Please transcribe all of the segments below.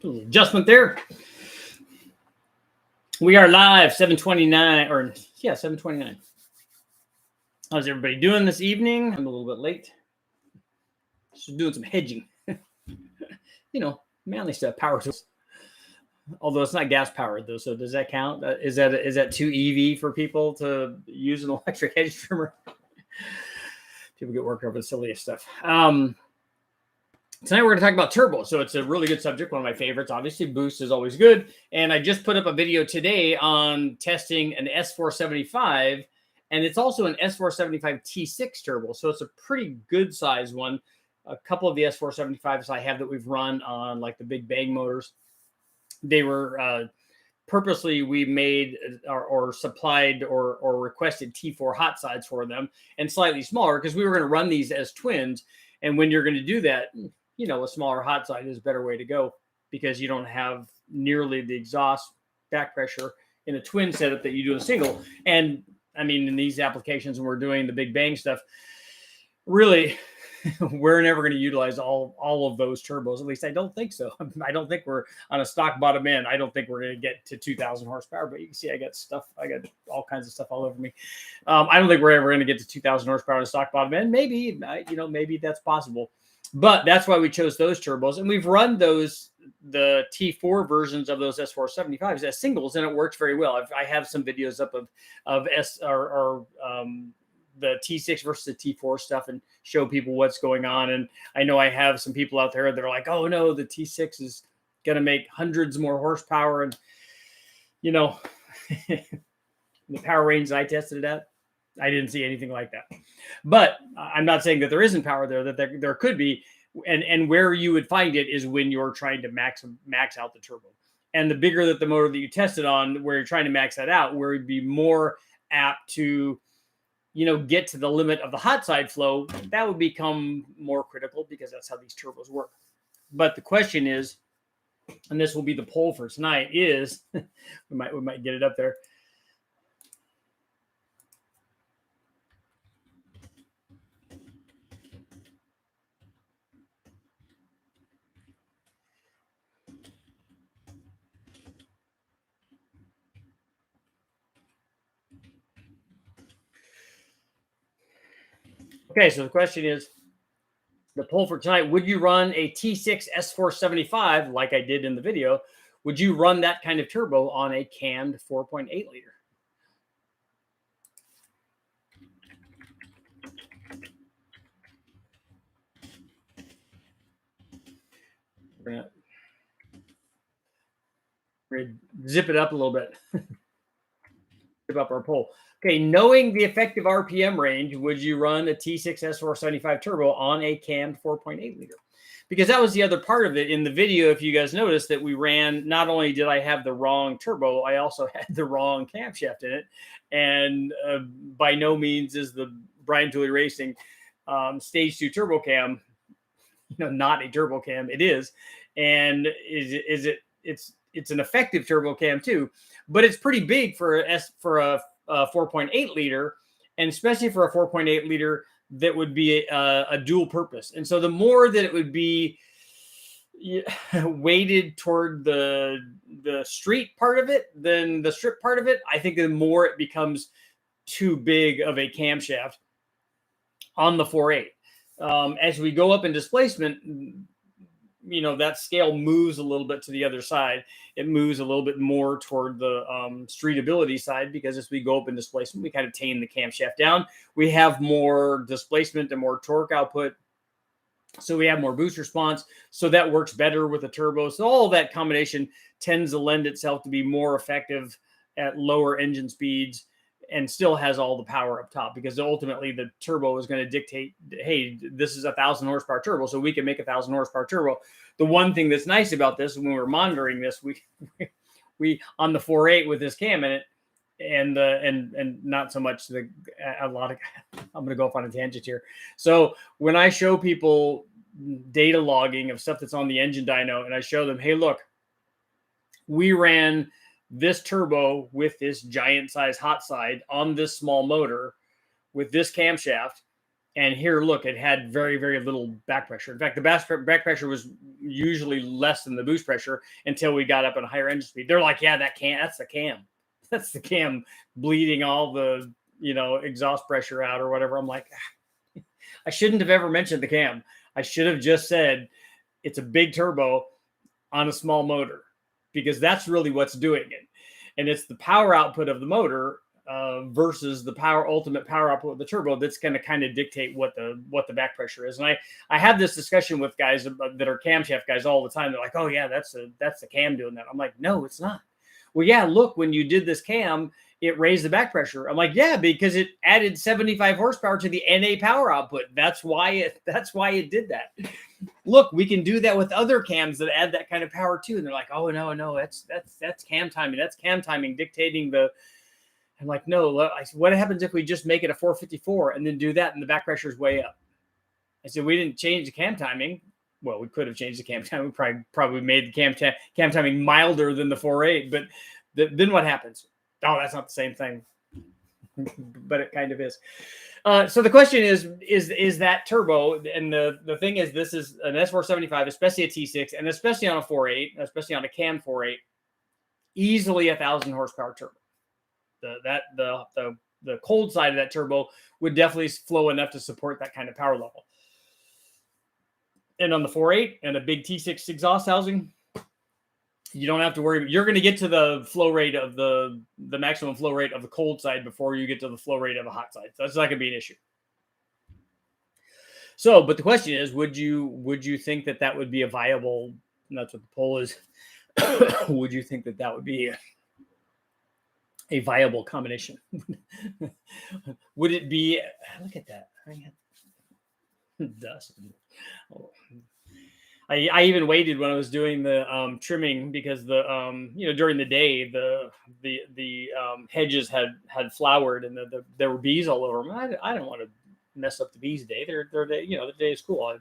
Little adjustment there. We are live, 7:29, or yeah, 7:29. How's everybody doing this evening? I'm a little bit late. Just doing some hedging. Manly stuff, power tools. Although it's not gas powered though, so does that count? Is that too EV for people to use an electric hedge trimmer? People get worked over the silliest stuff. Tonight we're going to talk about turbo. So it's a really good subject, one of my favorites. Obviously, boost is always good. And I just put up a video today on testing an S475, and it's also an S475 T6 turbo. So it's a pretty good size one. A couple of the S475s I have that we've run on like the big bang motors, they were purposely we made or supplied or requested T4 hot sides for them and slightly smaller because we were going to run these as twins. And when you're going to do that, a smaller hot side is a better way to go because you don't have nearly the exhaust back pressure in a twin setup that you do in a single. And I mean, in these applications, when we're doing the big bang stuff, really, we're never going to utilize all of those turbos. At least I don't think so. I don't think we're on a stock bottom end. I don't think we're going to get to 2,000 horsepower, but you can see I got all kinds of stuff all over me. I don't think we're ever going to get to 2,000 horsepower on a stock bottom end. Maybe, maybe that's possible, but that's why we chose those turbos. And we've run the T4 versions of those S475s as singles, and it works very well. I have some videos up of the T6 versus the T4 stuff and show people what's going on. And I know I have some people out there that are like, oh no, the T6 is going to make hundreds more horsepower. And, the power range that I tested it at, I didn't see anything like that. But I'm not saying that there isn't power there, that there could be. And where you would find it is when you're trying to max out the turbo. And the bigger that the motor that you tested on, where you're trying to max that out, where it'd be more apt to get to the limit of the hot side flow, that would become more critical because that's how these turbos work. But the question is, and this will be the poll for tonight, is we might get it up there. Okay, so the question is, the poll for tonight, would you run a T6 S475 like I did in the video? Would you run that kind of turbo on a cammed 4.8 liter? We're going to zip it up a little bit. Zip up our poll. Okay, knowing the effective RPM range, would you run a T6 S475 turbo on a cammed 4.8 liter? Because that was the other part of it in the video. If you guys noticed that we ran, not only did I have the wrong turbo, I also had the wrong camshaft in it. And by no means is the Brian Tooley Racing Stage 2 turbo cam, not a turbo cam. It is. And it's an effective turbo cam too, but it's pretty big for a 4.8 liter, and especially for a 4.8 liter that would be a dual purpose. And so the more that it would be weighted toward the street part of it than the strip part of it, I think the more it becomes too big of a camshaft on the 4.8. As we go up in displacement, that scale moves a little bit to the other side. It moves a little bit more toward the streetability side because as we go up in displacement, we kind of tame the camshaft down. We have more displacement and more torque output. So we have more boost response. So that works better with a turbo. So all of that combination tends to lend itself to be more effective at lower engine speeds and still has all the power up top, because ultimately the turbo is going to dictate, hey, this is 1,000 horsepower turbo, so we can make 1,000 horsepower turbo. The one thing that's nice about this, when we're monitoring this, we on the 4.8 with this cam in it, and not so much I'm going to go off on a tangent here. So when I show people data logging of stuff that's on the engine dyno, and I show them, hey, look, we ran this turbo with this giant size hot side on this small motor with this camshaft, And here, look, it had very, very little back pressure. In fact, the back pressure was usually less than the boost pressure until we got up at a higher engine speed. They're like, yeah, that's the cam. That's the cam bleeding all the, exhaust pressure out or whatever. I'm like, I shouldn't have ever mentioned the cam. I should have just said it's a big turbo on a small motor, because that's really what's doing it. And it's the power output of the motor versus the ultimate power output of the turbo that's going to kind of dictate what the back pressure is. And I have this discussion with guys that are camshaft guys all the time. They're like, oh yeah, that's the cam doing that. I'm like, no, it's not. Well, yeah, look, when you did this cam, it raised the back pressure. I'm like, yeah, because it added 75 horsepower to the NA power output. That's why it did that. Look, we can do that with other cams that add that kind of power too. And they're like, oh no, that's cam timing. That's cam timing dictating the. I'm like, no. What happens if we just make it a 454 and then do that, and the back pressure is way up? I said, we didn't change the cam timing. Well, we could have changed the cam timing. We probably made the cam timing milder than the 4.8. But then what happens? Oh, that's not the same thing. But it kind of is. So the question is that turbo? And the thing is, this is an S475, especially a T6, and especially on a 4.8, especially on a cam 4.8, easily 1,000 horsepower turbo. The cold side of that turbo would definitely flow enough to support that kind of power level. And on the 4.8 and a big T6 exhaust housing, you don't have to worry. You're going to get to the flow rate of the maximum flow rate of the cold side before you get to the flow rate of the hot side. So that's not going to be an issue. So, but the question is, would you think that would be a viable? And that's what the poll is. Would you think that would be a viable combination? Would it be? Look at that. Dust. Oh. I even waited when I was doing the trimming, because during the day the hedges had flowered and there were bees all over them. I don't want to mess up the bees' day. The day is cool.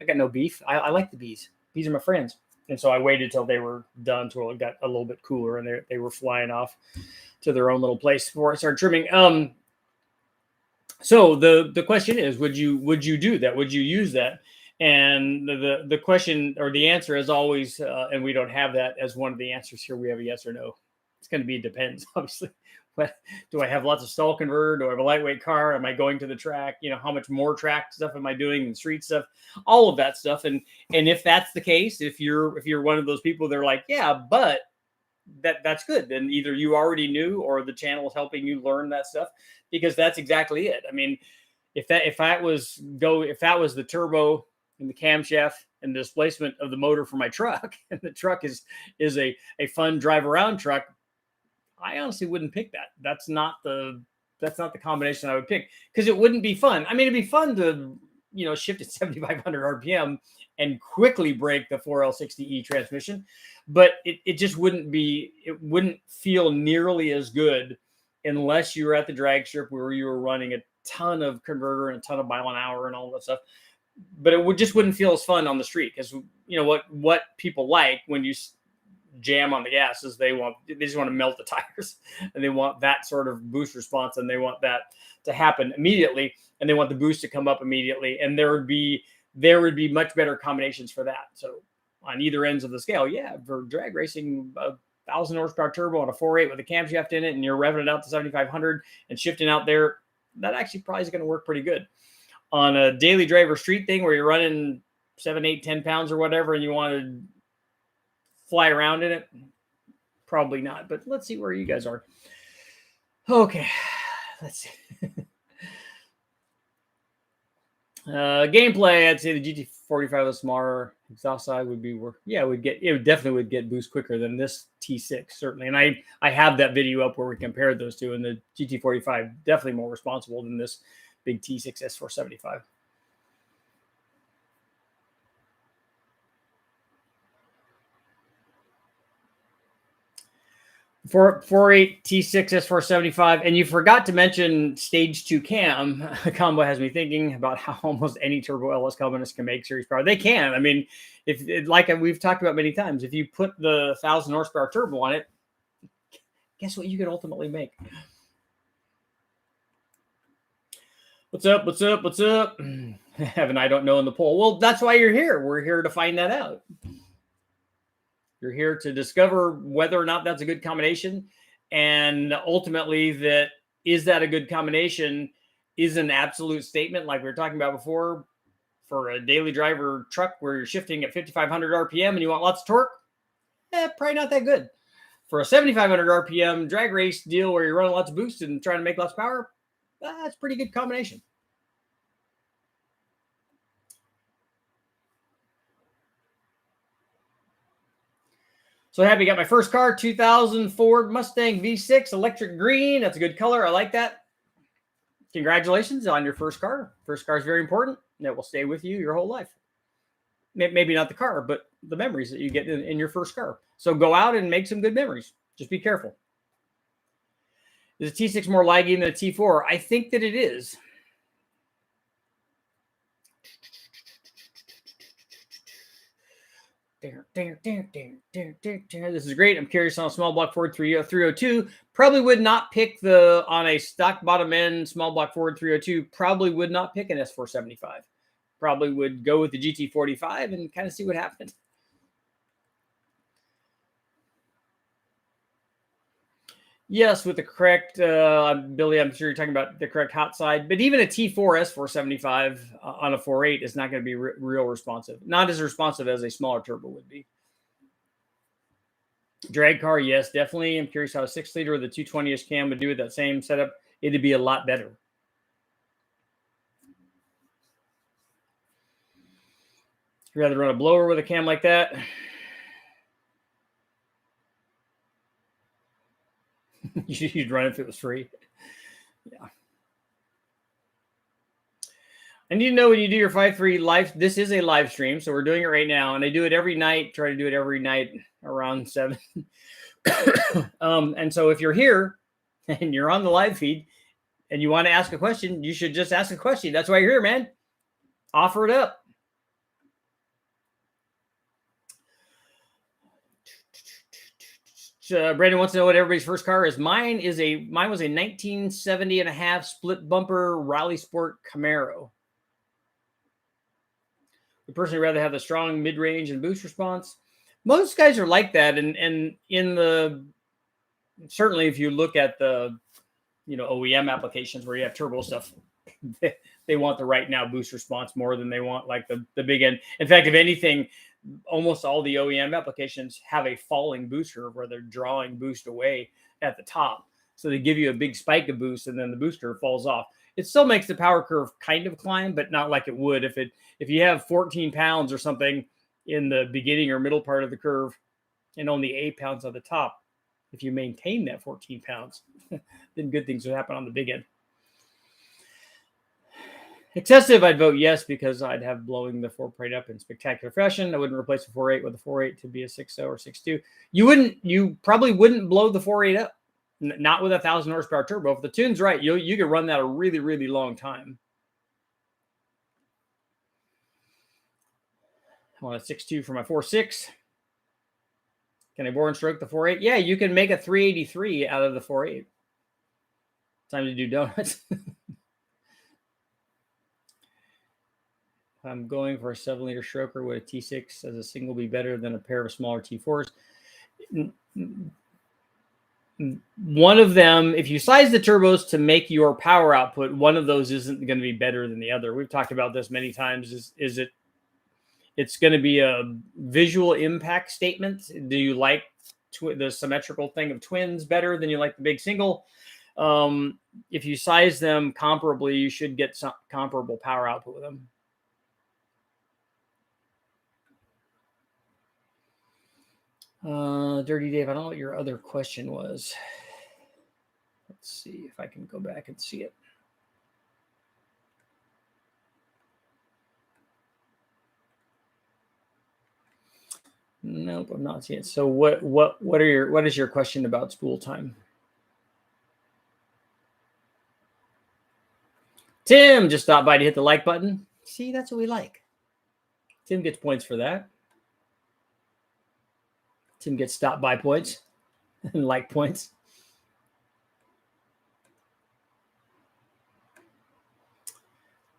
I got no beef. I like the bees. Bees are my friends. And so I waited till they were done, till it got a little bit cooler, and they were flying off to their own little place before I started trimming. So the question is, would you do that? Would you use that? And the question, or the answer, is always, and we don't have that as one of the answers here. We have a yes or no. It's going to be depends, obviously. But do I have lots of stall converter? Do I have a lightweight car? Am I going to the track? How much more track stuff am I doing and street stuff? All of that stuff. And if that's the case, if you're one of those people that are like, yeah, but that's good, then either you already knew or the channel is helping you learn that stuff, because that's exactly it. I mean, if that was the turbo and the camshaft and the displacement of the motor for my truck, and the truck is a fun drive around truck, I honestly wouldn't pick that. That's not the combination I would pick, because it wouldn't be fun. I mean, it'd be fun to shift at 7,500 RPM and quickly break the 4L60E transmission, but it just wouldn't feel nearly as good unless you were at the drag strip where you were running a ton of converter and a ton of mile an hour and all that stuff. But it just wouldn't feel as fun on the street, because what people like when you jam on the gas is they just want to melt the tires, and they want that sort of boost response, and they want that to happen immediately, and they want the boost to come up immediately, and there would be much better combinations for that. So on either ends of the scale, yeah, for drag racing, 1,000 horsepower turbo on a 4.8 with a camshaft in it, and you're revving it out to 7,500 and shifting out there, that actually probably is going to work pretty good. On a daily driver street thing where you're running 7, 8, 10 pounds or whatever, and you want to fly around in it, probably not. But let's see where you guys are. Okay, let's see. Gameplay, I'd say the GT45 with smaller exhaust side would be work. Yeah, it definitely would get boost quicker than this T6, certainly. And I have that video up where we compared those two, and the GT45 definitely more responsible than this big T6 S475. For 4.8 T6 S475, and you forgot to mention stage 2 cam. Combo has me thinking about how almost any turbo LS combinist can make series power. They can. I mean, like we've talked about many times, if you put the 1,000 horsepower turbo on it, guess what you can ultimately make? What's up? What's up? What's up? Evan, I don't know in the poll. Well, that's why you're here. We're here to find that out. You're here to discover whether or not that's a good combination. And ultimately, that is that a good combination is an absolute statement, like we were talking about before, for a daily driver truck where you're shifting at 5,500 RPM and you want lots of torque. Probably not that good. For a 7,500 RPM drag race deal where you're running lots of boost and trying to make lots of power, that's a pretty good combination. So happy, got my first car, 2000 Ford Mustang V6, electric green. That's a good color. I like that. Congratulations on your first car. First car is very important. That will stay with you your whole life. Maybe not the car, but the memories that you get in your first car. So go out and make some good memories. Just be careful. Is a T6 more lagging than a T4? I think that it is. This is great. I'm curious on a small block Ford 302. Probably would not pick on a stock bottom end small block Ford 302. Probably would not pick an S475. Probably would go with the GT45 and kind of see what happens. Yes, with the correct, Billy, I'm sure you're talking about the correct hot side, but even a T4 S475 on a 4.8 is not going to be real responsive. Not as responsive as a smaller turbo would be. Drag car, yes, definitely. I'm curious how a 6-liter with a 220-ish cam would do with that same setup. It'd be a lot better. You'd rather run a blower with a cam like that? You'd run if it was free. Yeah. I need to know when you do your 5.3 live. This is a live stream, so we're doing it right now, and I do it every night. Try to do it every night around 7. And so if you're here and you're on the live feed and you want to ask a question, you should just ask a question. That's why you're here, man. Offer it up. Brandon wants to know what everybody's first car is. Mine was a 1970 and a half split bumper Rally Sport Camaro. Would personally rather have the strong mid-range and boost response. Most guys are like that, and in the certainly if you look at the OEM applications where you have turbo stuff, they want the right now boost response more than they want like the big end. In fact, if anything, almost all the OEM applications have a falling boost curve where they're drawing boost away at the top. So they give you a big spike of boost and then the booster falls off. It still makes the power curve kind of climb, but not like it would if you have 14 pounds or something in the beginning or middle part of the curve and only 8 pounds on the top. If you maintain that 14 pounds, then good things would happen on the big end. Excessive, I'd vote yes, because I'd have blowing the 4.8 up in spectacular fashion. I wouldn't replace a 4.8 with a 4.8 to be a 6.0 or 6.2. You probably wouldn't blow the 4.8 up, not with a 1,000 horsepower turbo. If the tune's right, you could run that a really, really long time. I want a 6.2 for my 4.6. Can I bore and stroke the 4.8? Yeah, you can make a 383 out of the 4.8. Time to do donuts. I'm going for a 7-liter stroker. Would a T6 as a single be better than a pair of smaller T4s? One of them, if you size the turbos to make your power output, one of those isn't going to be better than the other. We've talked about this many times. It's going to be a visual impact statement. Do you like the symmetrical thing of twins better than you like the big single? If you size them comparably, you should get some comparable power output with them. Dirty Dave, I don't know what your other question was. Let's see if I can go back and see it. Nope, I'm not seeing it. So what is your question about spool time? Tim just stopped by to hit the like button. See, that's what we like. Tim gets points for that. Tim gets stop by points and like points.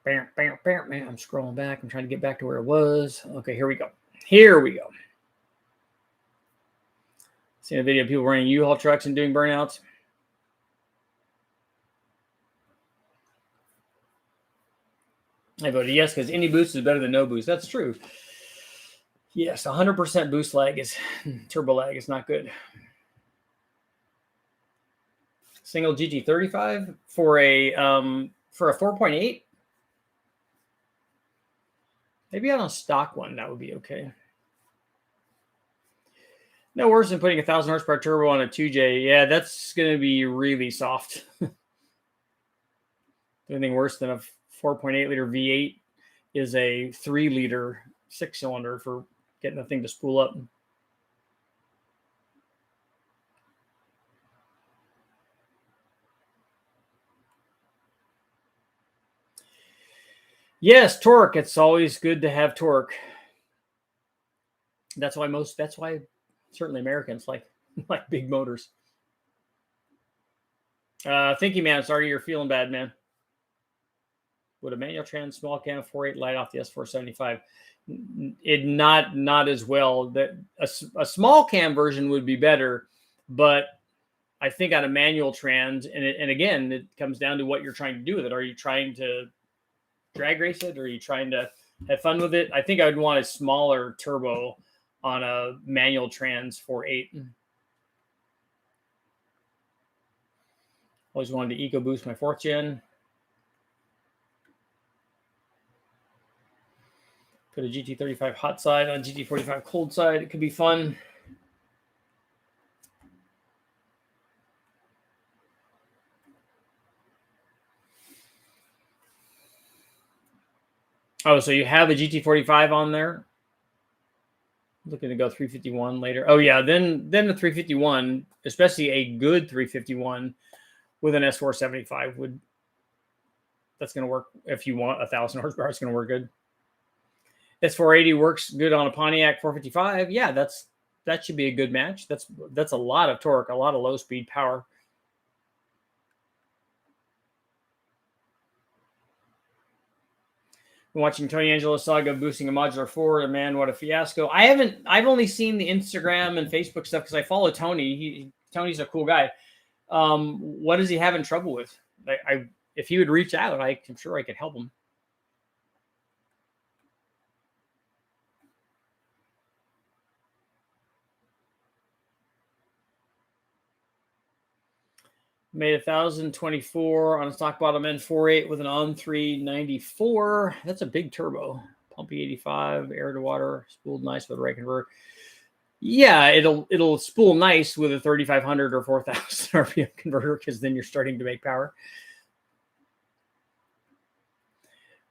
Man, I'm scrolling back. I'm trying to get back to where it was. Okay, here we go. Here we go. Seen a video of people running U-Haul trucks and doing burnouts. I voted yes because any boost is better than no boost. That's true. Yes, 100% boost lag is turbo lag is not good. Single GT35 for a 4.8. Maybe on a stock one that would be okay. No worse than putting 1,000 horsepower turbo on a 2J. Yeah, that's going to be really soft. Anything worse than a 4.8 liter V8 is a 3 liter 6-cylinder for getting the thing to spool up. Yes, torque. It's always good to have torque. That's why certainly Americans like big motors. Thank you, man. Sorry you're feeling bad, man. Would a manual trans small cam 4.8 light off the S475? It not as well. That a small cam version would be better, but I think on a manual trans, and again, it comes down to what you're trying to do with it. Are you trying to drag race it, or are you trying to have fun with it? I think I would want a smaller turbo on a manual trans 4.8. Always wanted to eco boost my 4th gen. Put a GT35 hot side on GT45 cold side. It could be fun. Oh, so you have a GT45 on there? Looking to go 351 later. Oh yeah, then the 351, especially a good 351 with an S475 that's going to work. If you want 1,000 horsepower, it's going to work good. S480 works good on a Pontiac 455. Yeah, that should be a good match. That's a lot of torque, a lot of low speed power. Been watching Tony Angelo saga boosting a modular Ford, and man, what a fiasco. I've only seen the Instagram and Facebook stuff because I follow Tony. Tony's a cool guy. What is he having trouble with? If he would reach out, I'm sure I could help him. Made 1,024 on a stock bottom end 4.8 with an on 394. That's a big turbo. Pumpy 85, air to water, spooled nice with a right converter. Yeah, it'll spool nice with a 3,500 or 4,000 RPM converter because then you're starting to make power.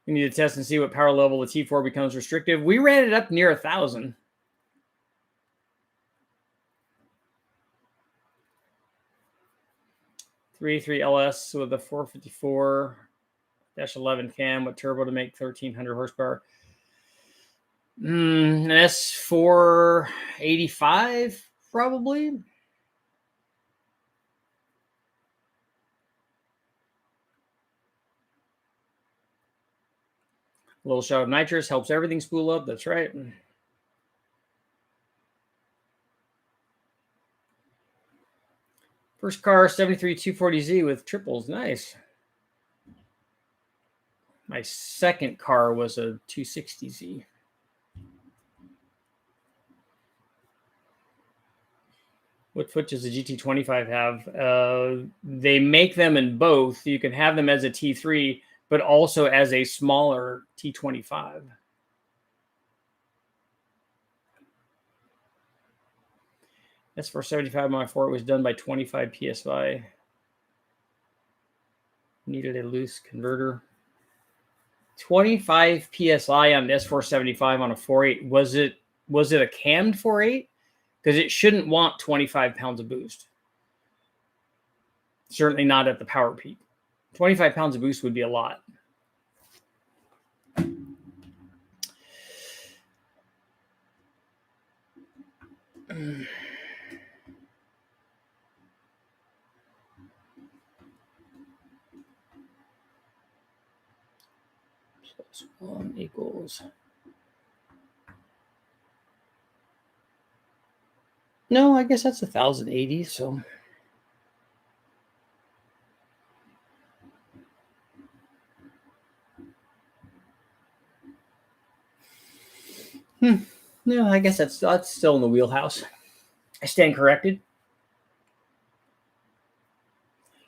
We need to test and see what power level the T4 becomes restrictive. We ran it up near 1,000. .3 LS with a 454-11 cam with turbo to make 1,300 horsepower. An S485 probably. A little shot of nitrous helps everything spool up. That's right. First car, 73 240Z with triples. Nice. My second car was a 260Z. What foot does the GT25 have? They make them in both. You can have them as a T3, but also as a smaller T25. S475 Mach 4 was done by 25 PSI. Needed a loose converter. 25 PSI on an S475 on a 4.8. Was it a cammed 4.8? Because it shouldn't want 25 pounds of boost. Certainly not at the power peak. 25 pounds of boost would be a lot. equals. No, I guess that's 1,080. So. No, I guess that's still in the wheelhouse. I stand corrected.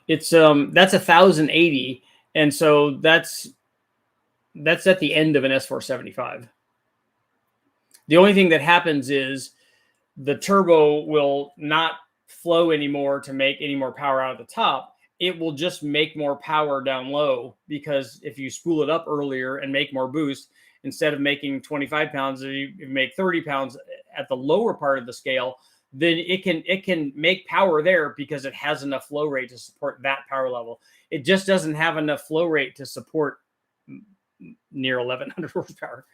It's that's 1,080, and so that's at the end of an S475. The only thing that happens is the turbo will not flow anymore to make any more power out of the top. It will just make more power down low, because if you spool it up earlier and make more boost, instead of making 25 pounds, you make 30 pounds at the lower part of the scale, then it can make power there because it has enough flow rate to support that power level. It just doesn't have enough flow rate to support near 1,100 horsepower.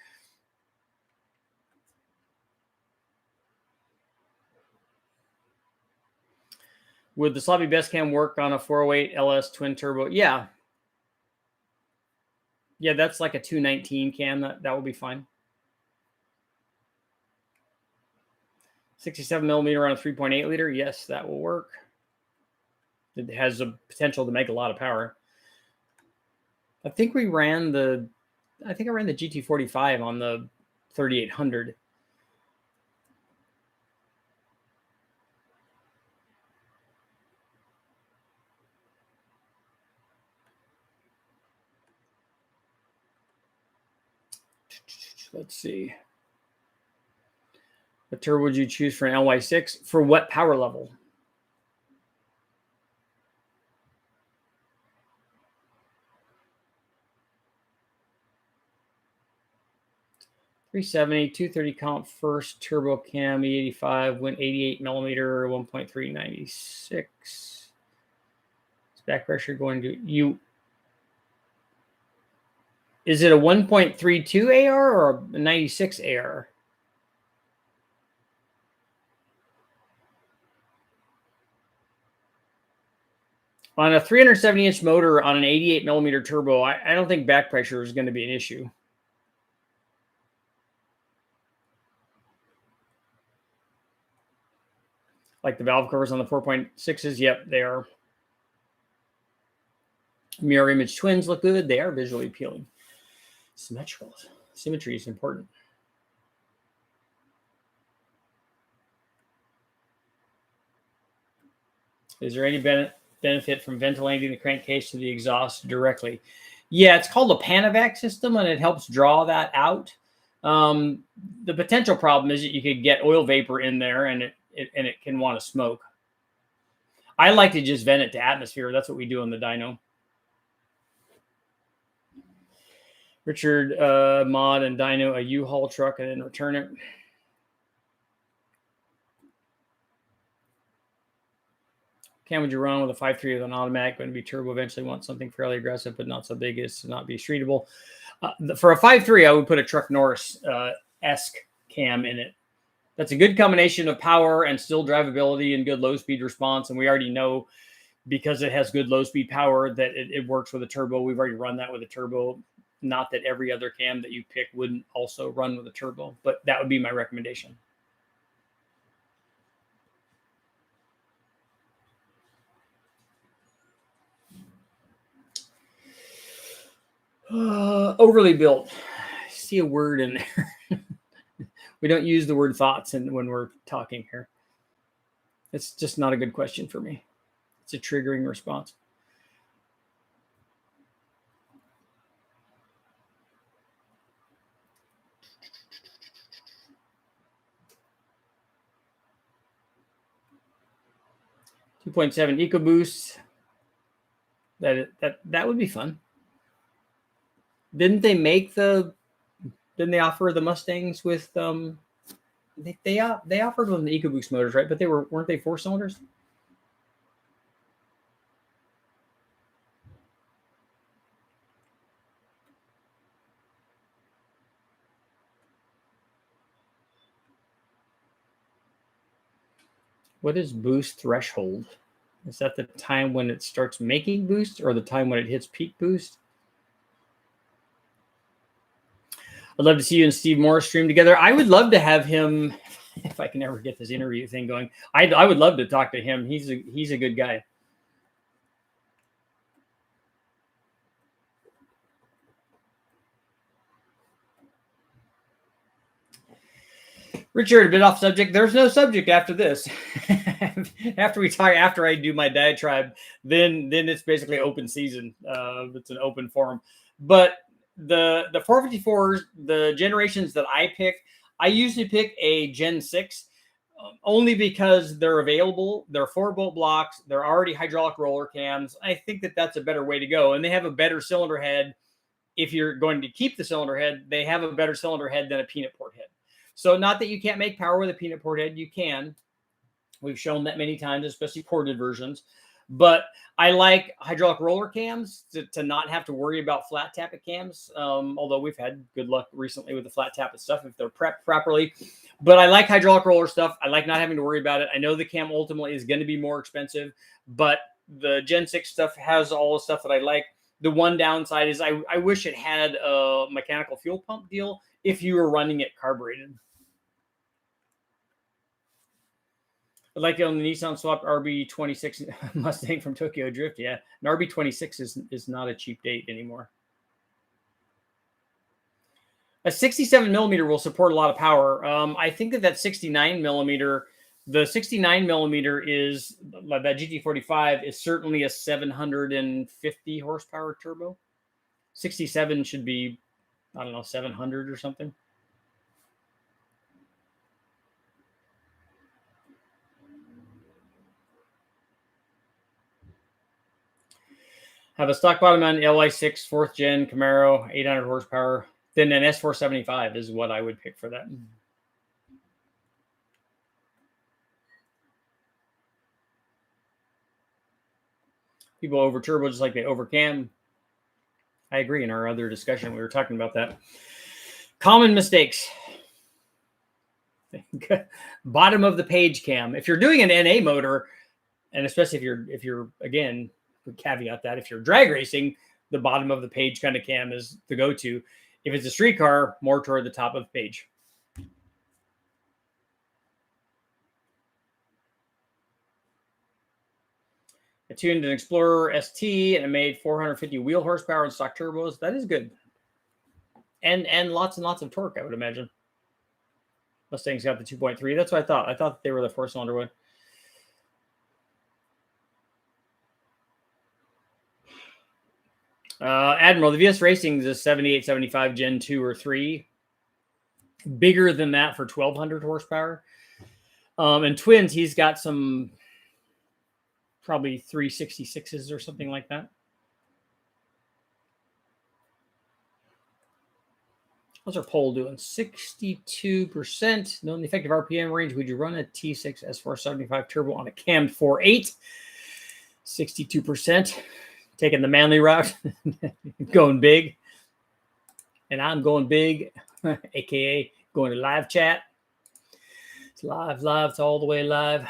Would the sloppy best cam work on a 408 LS twin turbo? Yeah. Yeah, that's like a 219 cam. That will be fine. 67 millimeter on a 3.8 liter. Yes, that will work. It has a potential to make a lot of power. I think I ran the GT45 on the 3800. Let's see. What turbo would you choose for an LY6? For what power level? .370, 230 comp first, turbo cam, E85, went 88 millimeter, 1.396. Back pressure going to you. Is it a 1.32 AR or a 96 AR? On a 370-inch motor on an 88 millimeter turbo, I don't think back pressure is going to be an issue. Like the valve covers on the 4.6s, yep, they are. Mirror image twins look good. They are visually appealing. Symmetrical. Symmetry is important. Is there any benefit from ventilating the crankcase to the exhaust directly? Yeah, it's called a Panavac system, and it helps draw that out. The potential problem is that you could get oil vapor in there, and it can want to smoke. I like to just vent it to atmosphere. That's what we do on the dyno. Richard, mod and dyno a U-Haul truck and then return it. Cam, would you run with a 5.3 with an automatic? Going to be turbo. Eventually want something fairly aggressive, but not so big as to not be streetable. For a 5.3, I would put a Truck Norris-esque cam in it. That's a good combination of power and still drivability and good low-speed response. And we already know, because it has good low-speed power, that it works with a turbo. We've already run that with a turbo. Not that every other cam that you pick wouldn't also run with a turbo, but that would be my recommendation. Overly built. I see a word in there. We don't use the word thoughts when we're talking here. It's just not a good question for me. It's a triggering response. .7 EcoBoost. That would be fun. Didn't they offer the Mustangs with they offered with the EcoBoost motors, right? But weren't they 4 cylinders? What is boost threshold? Is that the time when it starts making boost or the time when it hits peak boost? I'd love to see you and Steve Morris stream together. I would love to have him, if I can ever get this interview thing going. I would love to talk to him. He's a good guy. Richard, a bit off subject. There's no subject after this. After I do my diatribe, then it's basically open season. It's an open forum. But the 454s, the generations that I pick, I usually pick a Gen 6 only because they're available. They're 4-bolt blocks. They're already hydraulic roller cams. I think that that's a better way to go. And they have a better cylinder head. If you're going to keep the cylinder head, they have a better cylinder head than a peanut port head. So not that you can't make power with a peanut port head, you can. We've shown that many times, especially ported versions. But I like hydraulic roller cams to not have to worry about flat tappet cams, although we've had good luck recently with the flat tappet stuff if they're prepped properly. But I like hydraulic roller stuff. I like not having to worry about it. I know the cam ultimately is going to be more expensive, but the Gen 6 stuff has all the stuff that I like. The one downside is I wish it had a mechanical fuel pump deal if you were running it carbureted. Like on the Nissan swap RB26 Mustang from Tokyo Drift. Yeah, an RB26 is not a cheap date anymore. A 67 millimeter will support a lot of power. I think that 69 millimeter, the 69 millimeter is that GT45 is certainly a 750 horsepower turbo. 67 should be, I don't know, 700 or something. Have a stock bottom on LI6 4th gen Camaro, 800 horsepower. Then an S475 is what I would pick for that. People over turbo just like they over cam. I agree. In our other discussion, we were talking about that. Common mistakes. Bottom of the page cam. If you're doing an NA motor, and especially if you're again, caveat that if you're drag racing, the bottom of the page kind of cam is the go-to. If it's a street car, more toward the top of the page. I tuned an Explorer ST and it made 450 wheel horsepower and stock turbos. That is good. And lots and lots of torque, I would imagine. Mustang's got the 2.3. That's what I thought. I thought they were the 4-cylinder one. Admiral, the VS Racing is a 7875 Gen 2 or 3. Bigger than that for 1,200 horsepower. And twins, he's got some probably 366s or something like that. How's our poll doing? 62%. Known the effective RPM range. Would you run a T6 S475 turbo on a cammed 4.8? 62%. Taking the manly route, going big. And I'm going big, aka going to live chat. It's live, it's all the way live.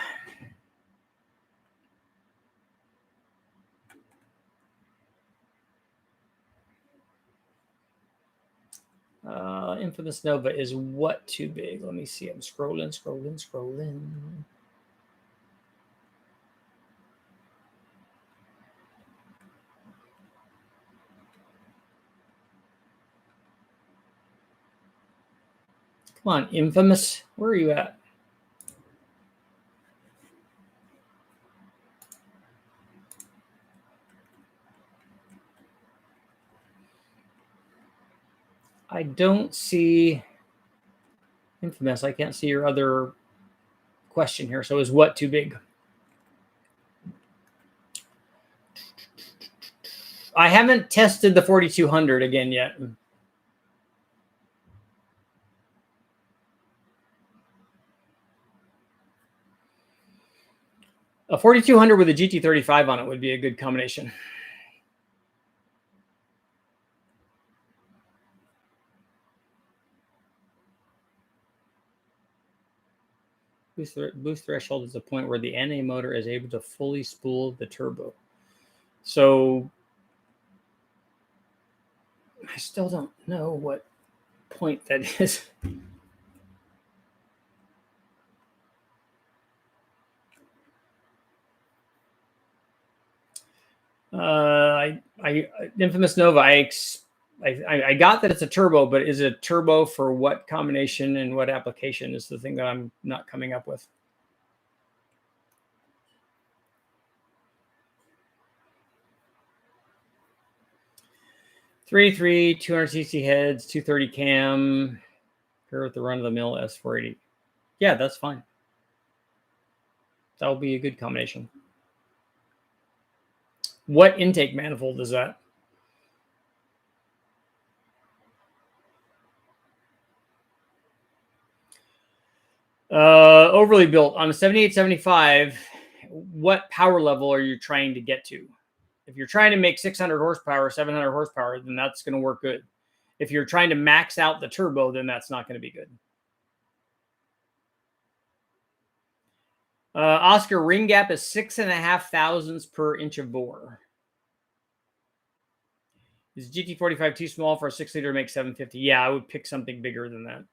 Infamous Nova is what too big? Let me see. I'm scrolling. Come on, Infamous. Where are you at? I don't see Infamous. I can't see your other question here. So is what too big? I haven't tested the 4200 again yet. A 4200 with a GT35 on it would be a good combination. Boost threshold is the point where the NA motor is able to fully spool the turbo. So I still don't know what point that is. Infamous Nova. I got that it's a turbo, but is it a turbo for what combination and what application is the thing that I'm not coming up with. Three 200cc heads, 230 cam, here with the run-of-the-mill S480. Yeah, that's fine. That'll be a good combination. What intake manifold is that? Overly built on a 7875. What power level are you trying to get to? If you're trying to make 600 horsepower, 700 horsepower, then that's going to work good. If you're trying to max out the turbo, then that's not going to be good. Oscar, ring gap is 6.5 thousandths per inch of bore. Is GT45 too small for a 6-liter to make 750? Yeah, I would pick something bigger than that.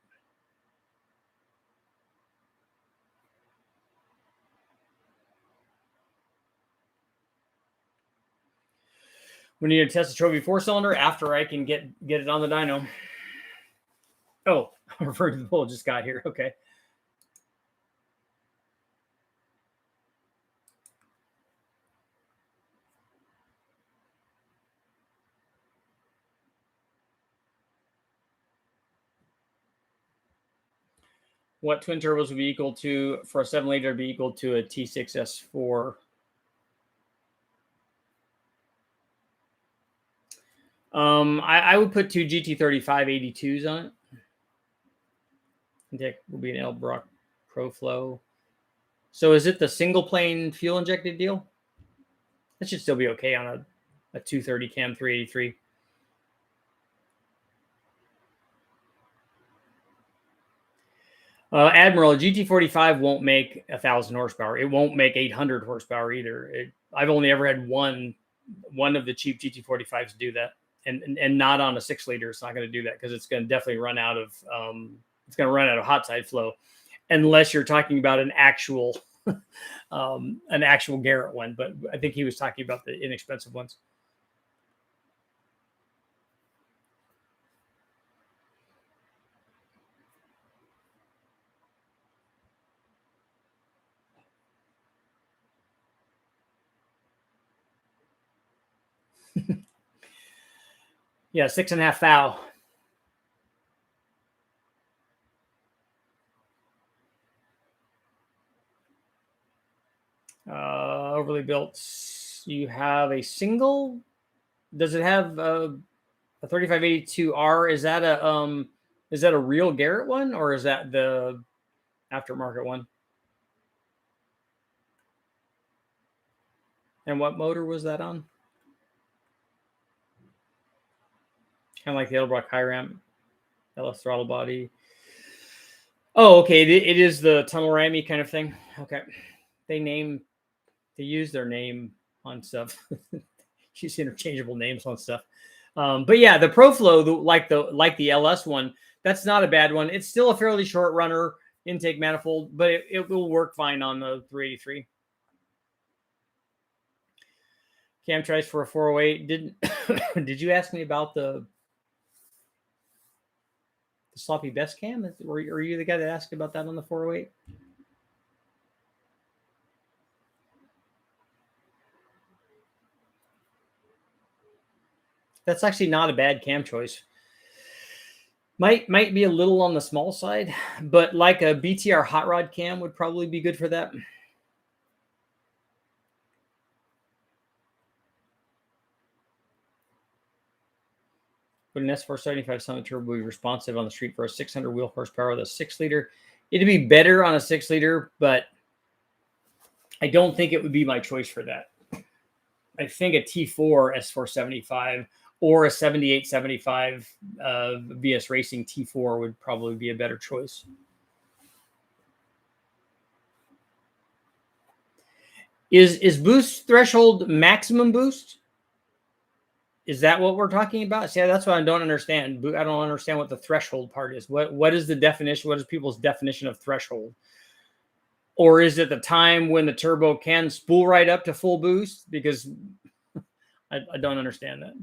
We need to test a trophy 4-cylinder after I can get it on the dyno. Oh, I'm referring to the bull just got here. Okay. What twin turbos would be equal to, for a 7-liter, be equal to a T6 S4? I would put two GT3582s on it. Intake will be an Elbrock ProFlow. So is it the single plane fuel injected deal? That should still be okay on a 230 cam 383. Admiral, GT45 won't make 1,000 horsepower. It won't make 800 horsepower either. I've only ever had one of the cheap GT45s do that, and not on a 6-liter. It's not going to do that because it's going to definitely run out of hot side flow, unless you're talking about an actual Garrett one. But I think he was talking about the inexpensive ones. Yeah, 6.5 thou. Overly built. You have a single. Does it have a 3582R? Is that a real Garrett one, or is that the aftermarket one? And what motor was that on? Kind of like the Edelbrock high ramp, LS throttle body. Oh, okay. It is the tunnel rammy kind of thing. Okay. They use their name on stuff. Use interchangeable names on stuff. But yeah, the ProFlow, like the LS one, that's not a bad one. It's still a fairly short runner intake manifold, but it will work fine on the 383. Cam tries for a 408. Did you ask me about the sloppy best cam? Are you the guy that asked about that on the 408? That's actually not a bad cam choice. Might be a little on the small side, but like a BTR hot rod cam would probably be good for that. Would an S475 Summit Turbo be responsive on the street for a 600 wheel horsepower with a 6-liter? It'd be better on a 6-liter, but I don't think it would be my choice for that. I think a T4 S475 or a 7875 VS Racing T4 would probably be a better choice. Is boost threshold maximum boost? Is that what we're talking about? See, that's what I don't understand. I don't understand what the threshold part is. What is the definition? What is people's definition of threshold? Or is it the time when the turbo can spool right up to full boost? Because I don't understand that.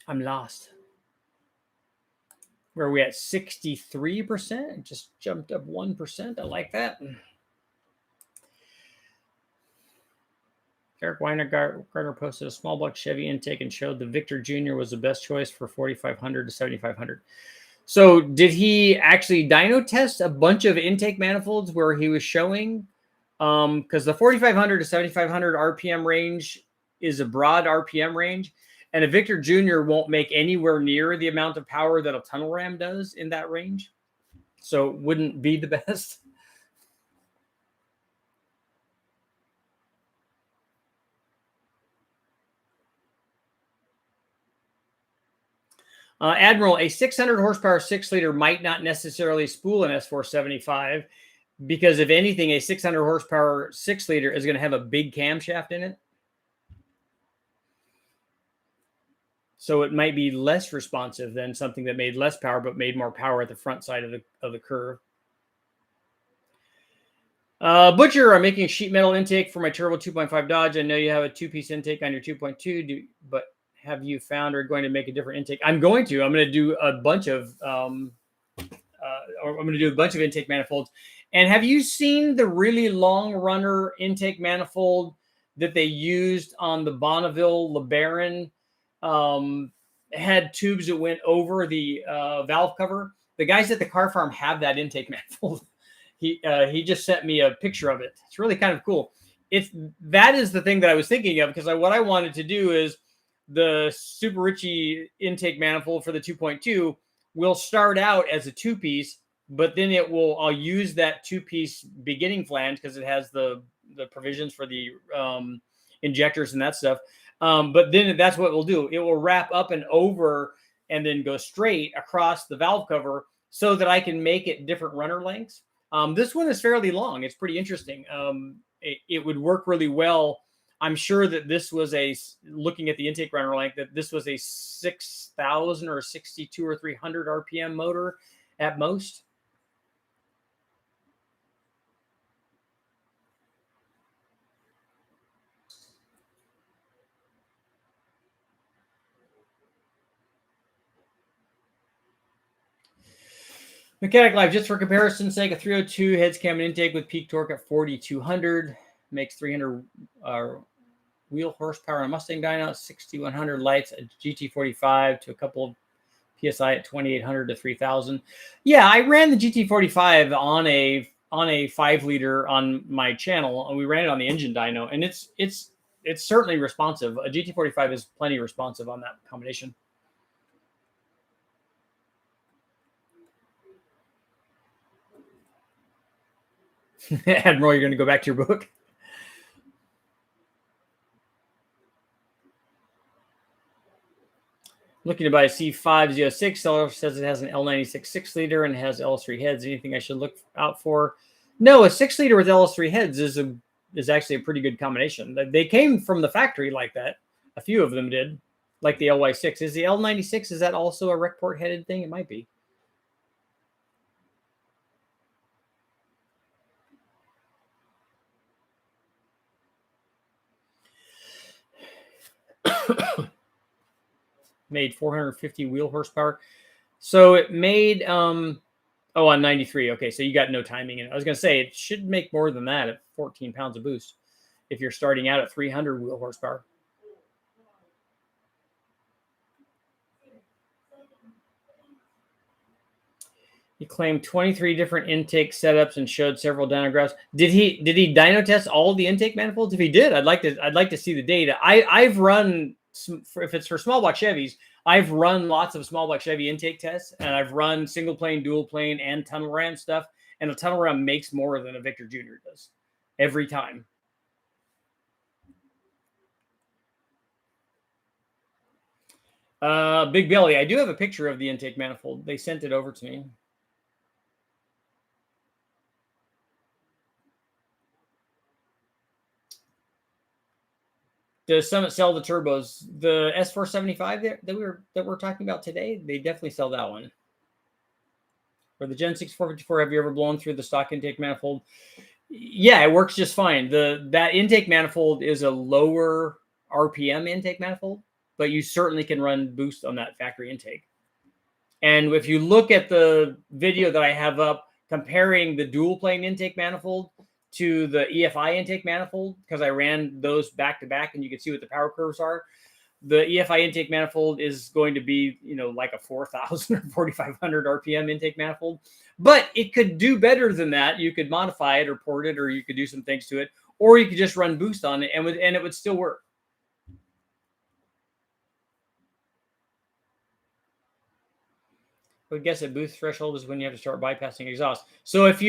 I'm lost. Where are we at? 63%? Just jumped up 1%. I like that. Eric Gardner posted a small block Chevy intake and showed the Victor Jr. was the best choice for 4,500 to 7,500. So did he actually dyno test a bunch of intake manifolds where he was showing? Because the 4,500 to 7,500 RPM range is a broad RPM range, and a Victor Jr. won't make anywhere near the amount of power that a tunnel ram does in that range. So it wouldn't be the best. Admiral, a 600 horsepower 6-liter might not necessarily spool an S475 because, if anything, a 600 horsepower 6-liter is going to have a big camshaft in it. So it might be less responsive than something that made less power but made more power at the front side of the curve. Butcher, I'm making sheet metal intake for my turbo 2.5 Dodge. I know you have a 2-piece intake on your 2.2, but have you found or going to make a different intake? I'm going to do a bunch of intake manifolds. And have you seen the really long runner intake manifold that they used on the Bonneville LeBaron? Had tubes that went over the valve cover. The guys at the car farm have that intake manifold. He just sent me a picture of it. It's really kind of cool. That is the thing that I was thinking of, because what I wanted to do is the Super Richie intake manifold for the 2.2 will start out as a 2-piece, but then I'll use that 2-piece beginning flange because it has the provisions for the injectors and that stuff. But then that's what we'll do. It will wrap up and over and then go straight across the valve cover so that I can make it different runner lengths. This one is fairly long. It's pretty interesting. It would work really well. I'm sure that this was looking at the intake runner length, that this was a 6,000 or 62 or 300 RPM motor at most. Mechanic Life, just for comparison's sake, a 302 heads cam intake with peak torque at 4,200 makes 300 wheel horsepower on a Mustang dyno, 6,100 lights at GT45 to a couple of PSI at 2,800 to 3,000. Yeah, I ran the GT45 on a 5-liter on my channel, and we ran it on the engine dyno, and it's certainly responsive. A GT45 is plenty responsive on that combination. Admiral, you're going to go back to your book. Looking to buy a C506. Seller says it has an L96 6-liter and has LS3 heads. Anything I should look out for? No, a 6-liter with LS3 heads is actually a pretty good combination. They came from the factory like that. A few of them did, like the LY6. Is the L96, is that also a rec port headed thing? It might be. Made 450 wheel horsepower. So it made on 93. Okay, so you got no timing in it. I was going to say it should make more than that at 14 pounds of boost if you're starting out at 300 wheel horsepower. He claimed 23 different intake setups and showed several dynographs. Did he dyno test all the intake manifolds? If he did, I'd like to see the data. I've run, if it's for small block Chevys, I've run lots of small block Chevy intake tests, and I've run single plane, dual plane, and tunnel ram stuff. And a tunnel ram makes more than a Victor Jr. does every time. Big Belly, I do have a picture of the intake manifold. They sent it over to me. Does Summit sell the turbos? The S475 that we're talking about today, they definitely sell that one. For the Gen 6 454, have you ever blown through the stock intake manifold? Yeah, it works just fine. That intake manifold is a lower RPM intake manifold, but you certainly can run boost on that factory intake. And if you look at the video that I have up comparing the dual plane intake manifold to the EFI intake manifold, because I ran those back to back and you can see what the power curves are. The EFI intake manifold is going to be, like a 4,000 or 4,500 RPM intake manifold, but it could do better than that. You could modify it or port it, or you could do some things to it, or you could just run boost on it and it would still work. I would guess that boost threshold is when you have to start bypassing exhaust. So if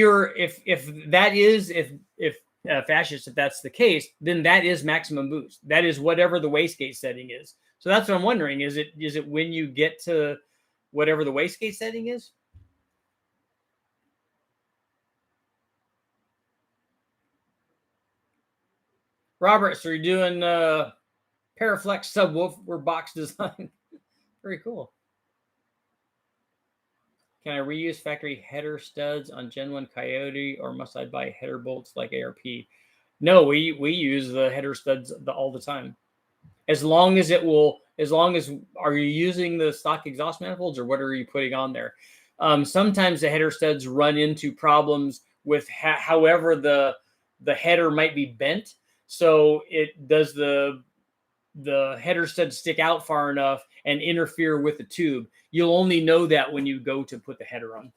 fascist, if that's the case, then that is maximum boost. That is whatever the wastegate setting is. So that's what I'm wondering. Is it when you get to whatever the wastegate setting is? Robert, so you're doing Paraflex subwoofer box design. Very cool. Can I reuse factory header studs on Gen 1 Coyote, or must I buy header bolts like ARP? No, we use the header studs all the time. As long as are you using the stock exhaust manifolds, or what are you putting on there? Sometimes the header studs run into problems with however the header might be bent. So it does the header stud stick out far enough and interfere with the tube. You'll only know that when you go to put the header on.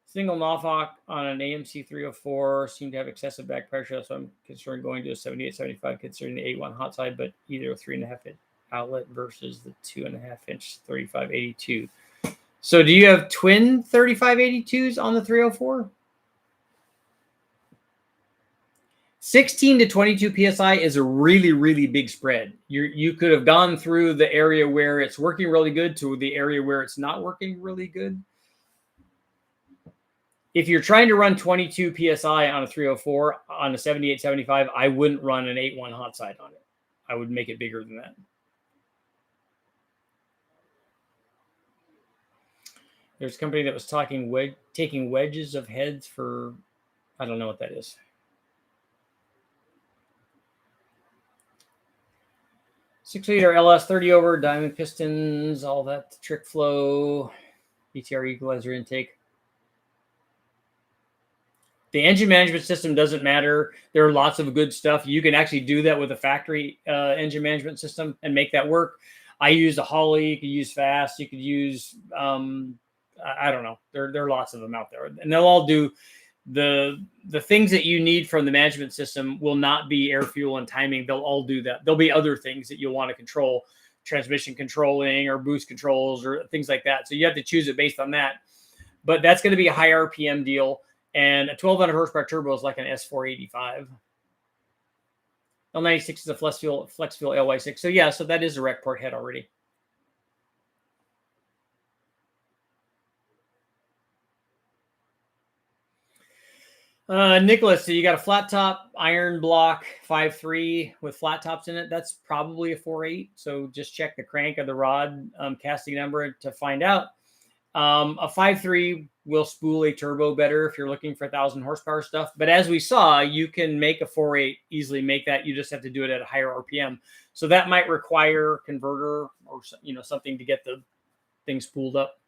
Single Norfolk on an AMC 304 seemed to have excessive back pressure, so I'm concerned going to a 7875 considering the 8.1 hot side, but either a 3.5 inch outlet versus the 2.5 inch 3582. So do you have twin 3582s on the 304? 16 to 22 psi is a really, really big spread. You could have gone through the area where it's working really good to the area where it's not working really good. If you're trying to run 22 psi on a 304 on a 7875, I wouldn't run an 8.1 hot side on it. I would make it bigger than that. There's a company that was taking wedges of heads for, I don't know what that is. 6-liter LS 30 over, diamond pistons, all that, trick flow, BTR equalizer intake. The engine management system doesn't matter. There are lots of good stuff. You can actually do that with a factory engine management system and make that work. I use a Holley. You could use Fast. You could use, I don't know. There are lots of them out there. And they'll all do the things that you need from the management system will not be air, fuel, and timing. They'll all do that. There'll be other things that you'll want to control, transmission controlling or boost controls or things like that. So you have to choose it based on that. But that's going to be a high RPM deal. And a 1,200 horsepower turbo is like an S485. L96 is a flex fuel LY6. So yeah, so that is a rec port head already. Nicholas, so you got a flat top iron block 5.3 with flat tops in it. That's probably a 4.8. So just check the crank of the rod casting number to find out. A 5.3 will spool a turbo better if you're looking for 1,000 horsepower stuff. But as we saw, you can make a 4.8 easily make that. You just have to do it at a higher RPM. So that might require converter or something to get the thing spooled up.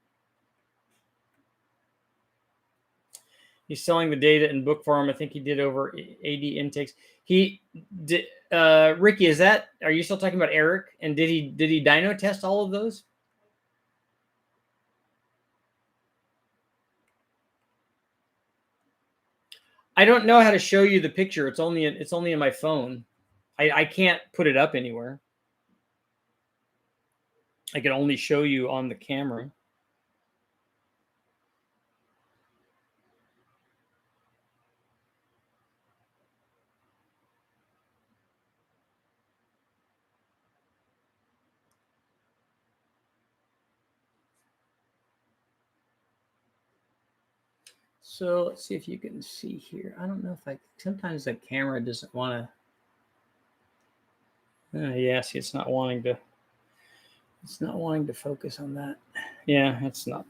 He's selling the data in book form. I think he did over 80 intakes. He did. Ricky, are you still talking about Eric? And did he dyno test all of those? I don't know how to show you the picture. It's only in my phone. I can't put it up anywhere. I can only show you on the camera. So let's see if you can see here. I don't know if sometimes the camera doesn't want to. Yeah, see, it's not wanting to focus on that. Yeah, it's not.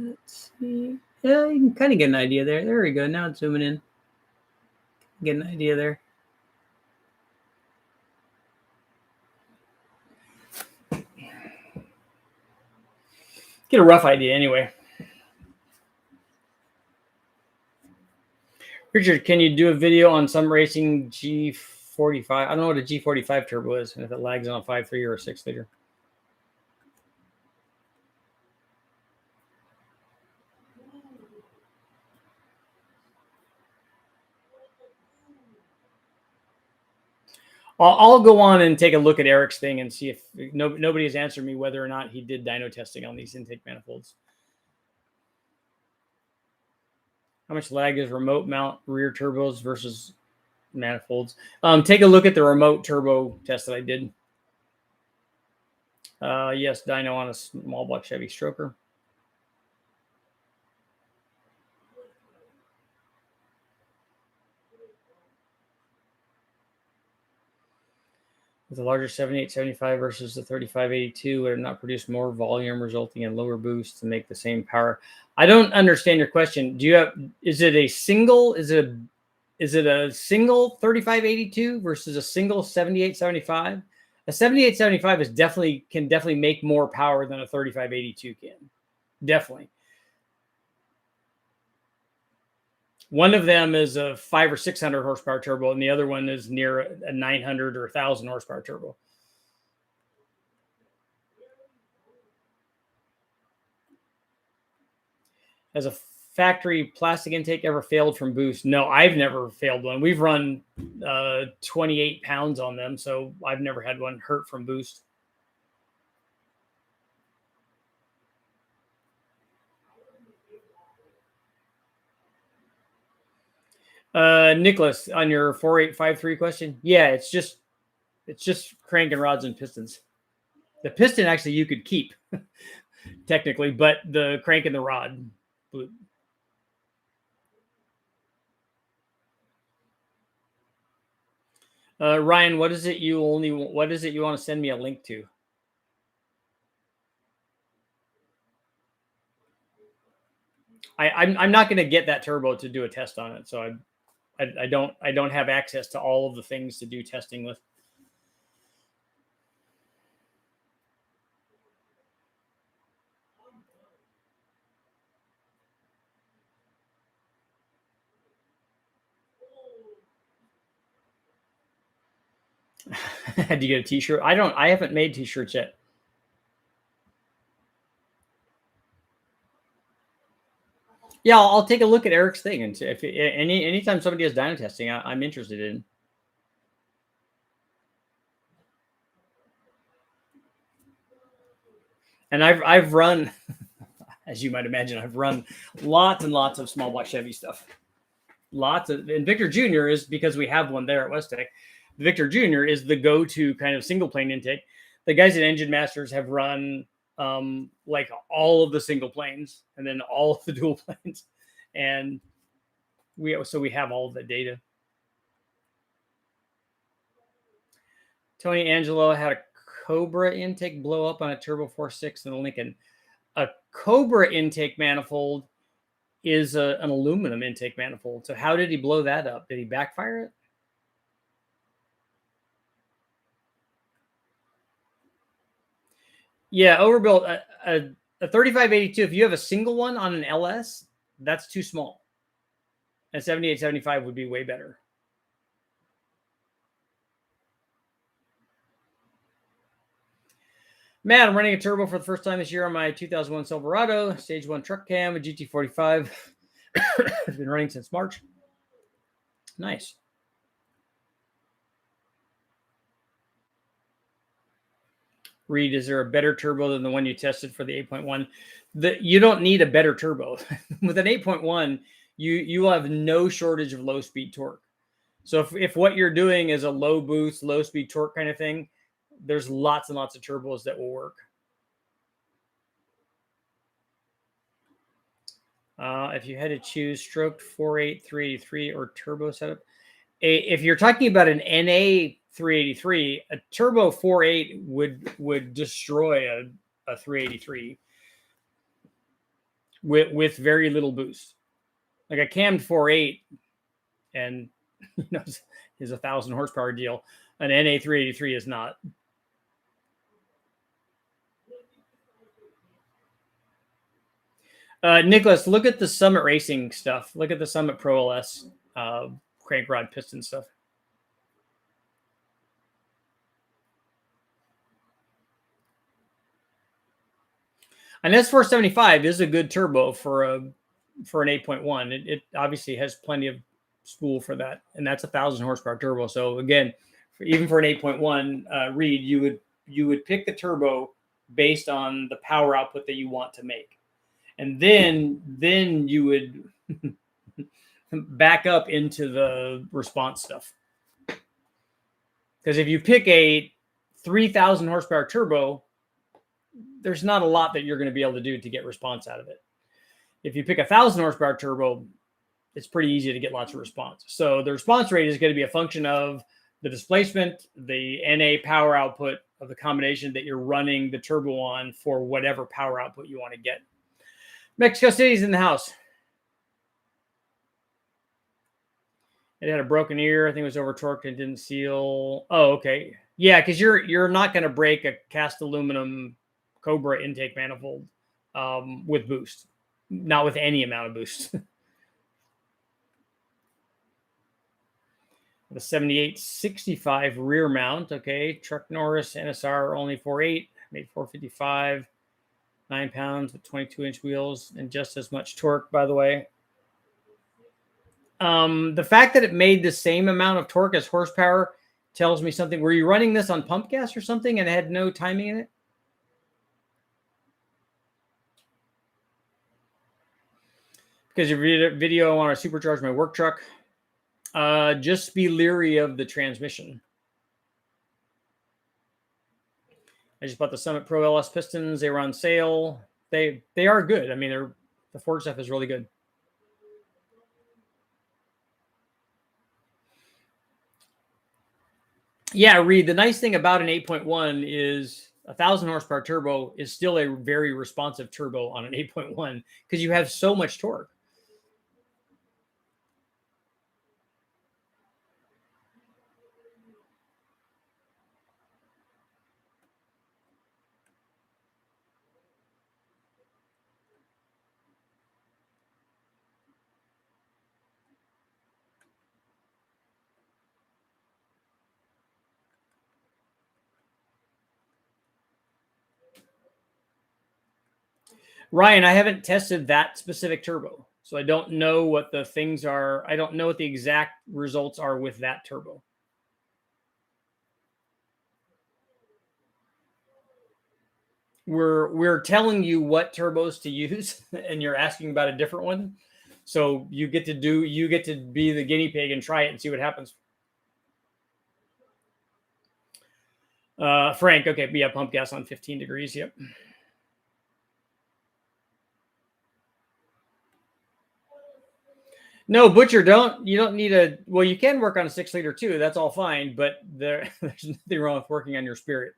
Let's see. Yeah, you can kind of get an idea there. There we go. Now it's zooming in. Get an idea there. Get a rough idea anyway. Richard, can you do a video on some racing G45? I don't know what a G45 turbo is, and if it lags on a 5.3 or a 6-liter. I'll go on and take a look at Eric's thing and see if nobody has answered me whether or not he did dyno testing on these intake manifolds. How much lag is remote mount rear turbos versus manifolds? Take a look at the remote turbo test that I did. Yes, dyno on a small block Chevy stroker. With the larger 7875 versus the 3582, would it not produce more volume, resulting in lower boost to make the same power? I don't understand your question. Is it a single 3582 versus a single 7875? A 7875 can definitely make more power than a 3582 can. Definitely. One of them is a 500 or 600 horsepower turbo, and the other one is near a 900 or 1,000 horsepower turbo. Has a factory plastic intake ever failed from boost? No, I've never failed one. We've run 28 pounds on them, so I've never had one hurt from boost. Nicholas, on your 4853 question, yeah, it's just cranking rods and pistons. The piston actually you could keep technically, but the crank and the rod. Ryan, what is it you want to send me a link to? I'm not going to get that turbo to do a test on it, so I don't have access to all of the things to do testing with. Had to get a t-shirt. I haven't made t-shirts yet. Yeah, I'll take a look at Eric's thing, and if anytime somebody has dyno testing, I'm interested in. And I've run, as you might imagine, I've run lots and lots of small block Chevy stuff. And Victor Jr. is, because we have one there at West Tech. Victor Jr. is the go-to kind of single plane intake. The guys at Engine Masters have run like all of the single planes and then all of the dual planes, and we have all of the data. Tony Angelo had a Cobra intake blow up on a Turbo 4.6 in a Lincoln. A Cobra intake manifold is an aluminum intake manifold. So how did he blow that up? Did he backfire it? Yeah, overbuilt. A 3582, if you have a single one on an LS, that's too small. A 7875 would be way better. Matt, I'm running a turbo for the first time this year on my 2001 Silverado, stage 1 truck cam, a GT45. It's been running since March. Nice. Reed, is there a better turbo than the one you tested for the 8.1? You don't need a better turbo. With an 8.1, you will have no shortage of low speed torque. So if what you're doing is a low boost, low speed torque kind of thing, there's lots and lots of turbos that will work. If you had to choose stroked 4.8 383 or turbo setup, if you're talking about an NA 383, a turbo 4.8 would destroy a 383 with very little boost. Like a cammed 4.8 and is 1,000 horsepower deal. An NA 383 is not. Nicholas, look at the Summit Racing stuff. Look at the Summit Pro LS crank rod piston stuff. An S475 is a good turbo for an 8.1. It obviously has plenty of spool for that, and that's 1,000 horsepower turbo. So again, even for an 8.1 read, you would pick the turbo based on the power output that you want to make, and then you would back up into the response stuff. Because if you pick a 3,000 horsepower turbo, there's not a lot that you're going to be able to do to get response out of it. If you pick 1,000 horsepower turbo, it's pretty easy to get lots of response. So the response rate is going to be a function of the displacement, the NA power output of the combination that you're running the turbo on for whatever power output you want to get. Mexico City's in the house. It had a broken ear. I think it was over torqued and didn't seal. Oh, okay. Yeah, because you're not going to break a cast aluminum Cobra intake manifold with boost. Not with any amount of boost. The 7865 rear mount. Okay. Truck Norris NSR only 4.8. Made 455. 9 pounds with 22-inch wheels and just as much torque, by the way. The fact that it made the same amount of torque as horsepower tells me something. Were you running this on pump gas or something and it had no timing in it? Because your video, I want to supercharge my work truck. Just be leery of the transmission. I just bought the Summit Pro LS pistons. They were on sale. They are good. I mean, the Ford stuff is really good. Yeah, Reed, the nice thing about an 8.1 is 1,000 horsepower turbo is still a very responsive turbo on an 8.1 because you have so much torque. Ryan, I haven't tested that specific turbo, so I don't know what the things are. I don't know what the exact results are with that turbo. We're telling you what turbos to use, and you're asking about a different one. So you get to be the guinea pig and try it and see what happens. Frank, okay, yeah, pump gas on 15 degrees. Yep. No, Butcher, you don't need a, well, you can work on a 6-liter too. That's all fine, but there's nothing wrong with working on your Spirit.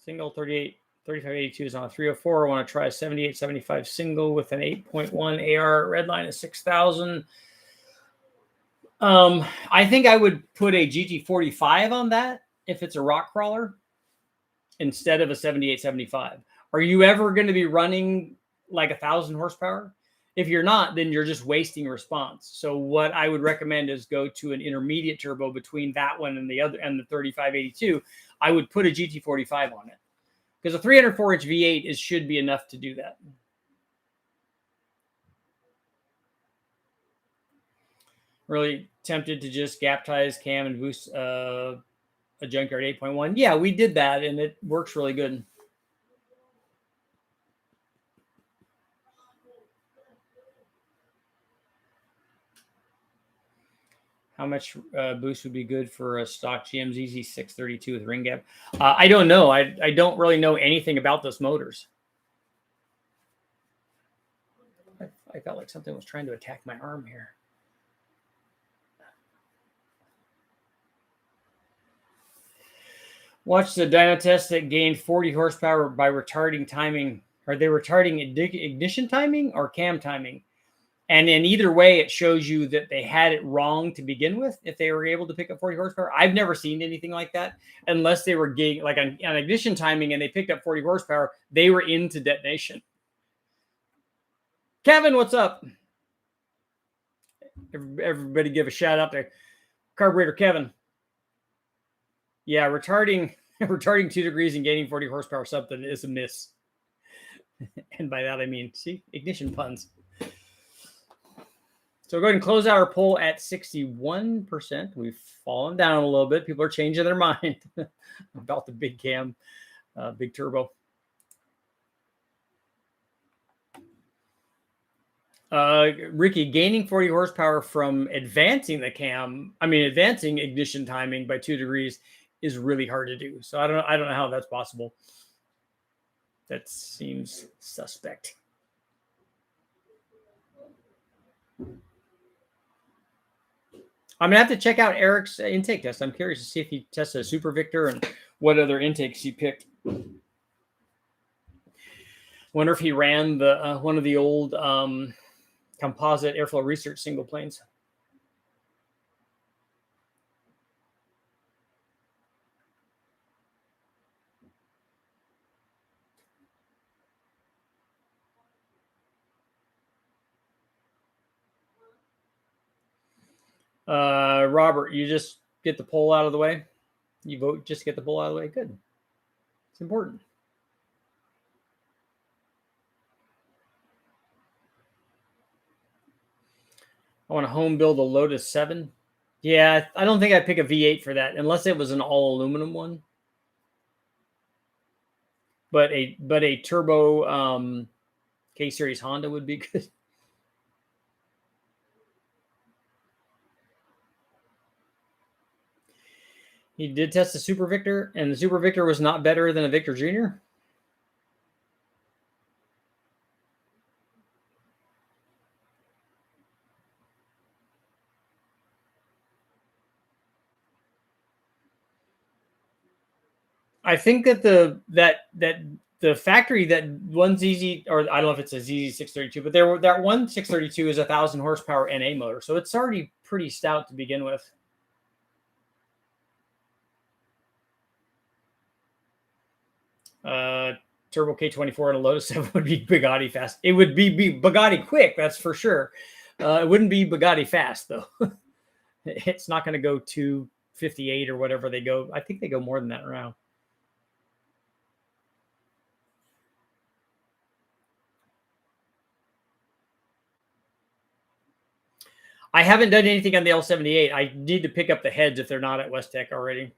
Single 3582 is on a 304. I want to try a 7875 single with an 8.1 AR. Red line is 6,000. I think I would put a GT45 on that if it's a rock crawler instead of a 7875. Are you ever going to be running like 1,000 horsepower? If you're not, then you're just wasting response. So what I would recommend is go to an intermediate turbo between that one and the other and the 3582. I would put a GT45 on it because a 304-inch V8 should be enough to do that. Really tempted to just gap ties cam and boost a Junkyard 8.1. Yeah, we did that, and it works really good. How much boost would be good for a stock GM ZZ632 with ring gap? I don't know. I don't really know anything about those motors. I felt like something was trying to attack my arm here. Watch the dyno test that gained 40 horsepower by retarding timing. Are they retarding ignition timing or cam timing? And in either way, it shows you that they had it wrong to begin with if they were able to pick up 40 horsepower. I've never seen anything like that unless they were like on ignition timing and they picked up 40 horsepower. They were into detonation. Kevin, what's up? Everybody give a shout out to Carburetor Kevin. Yeah, retarding 2 degrees and gaining 40 horsepower something is a miss. And by that, I mean, see, ignition puns. So go ahead and close out our poll at 61%. We've fallen down a little bit. People are changing their mind about the big cam, big turbo. Ricky, gaining 40 horsepower from advancing ignition timing by 2 degrees is really hard to do. So I don't know how that's possible. That seems suspect. I'm gonna have to check out Eric's intake test. I'm curious to see if he tested a Super Victor and what other intakes he picked. Wonder if he ran the one of the old composite airflow research single planes. Robert, you just get the poll out of the way. You vote just to get the poll out of the way. Good. It's important. I want to home build a Lotus 7. Yeah, I don't think I'd pick a V8 for that unless it was an all aluminum one. But a turbo K series Honda would be good. He did test the Super Victor, and the Super Victor was not better than a Victor Jr. I think that the factory that one ZZ, or I don't know if it's a ZZ632, but that one 632 is 1,000 horsepower NA motor, so it's already pretty stout to begin with. Turbo K24 and a Lotus 7 would be Bugatti fast. It would be Bugatti quick, that's for sure. It wouldn't be Bugatti fast though. It's not going to go 258 or whatever they go. I think they go more than that around. I haven't done anything on the L78. I need to pick up the heads if they're not at West Tech already.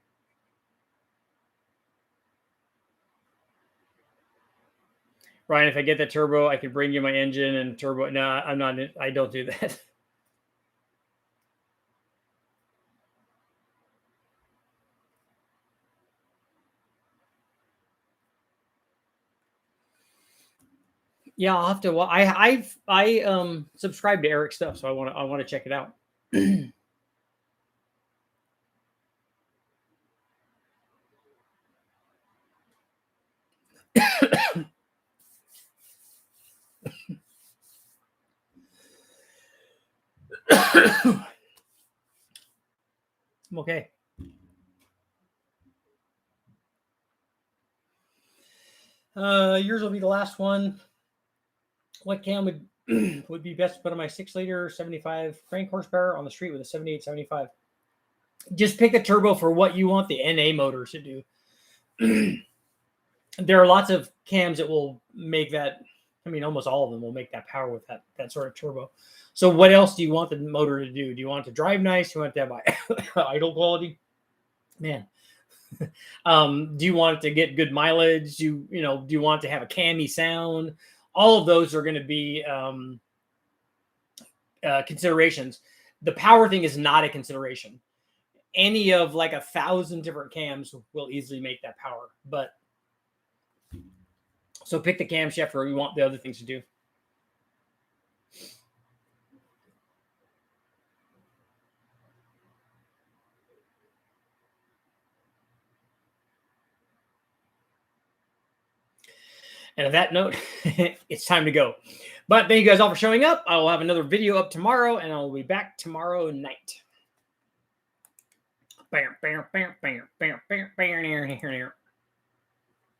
Ryan, if I get the turbo, I could bring you my engine and turbo. No, I'm not. I don't do that. Yeah, I'll have to. Well, I subscribe to Eric's stuff, so I want to check it out. I'm okay. Yours will be the last one. What cam would be best to put on my 6-liter 75 crank horsepower on the street with a 7875? Just pick a turbo for what you want the NA motor to do. There are lots of cams that will make that. I mean, almost all of them will make that power with that sort of turbo. So what else do you want the motor to do? Do you want it to drive nice? Do you want it to have idle quality? Man, Do you want it to get good mileage? Do you want it to have a cammy sound? All of those are going to be considerations. The power thing is not a consideration. Any of like 1,000 different cams will easily make that power. But so pick the camshaft where you want the other things to do. And on that note, it's time to go. But thank you guys all for showing up. I will have another video up tomorrow, and I'll be back tomorrow night. Bam, bam, bam, bam, bam, bam, bam, bam,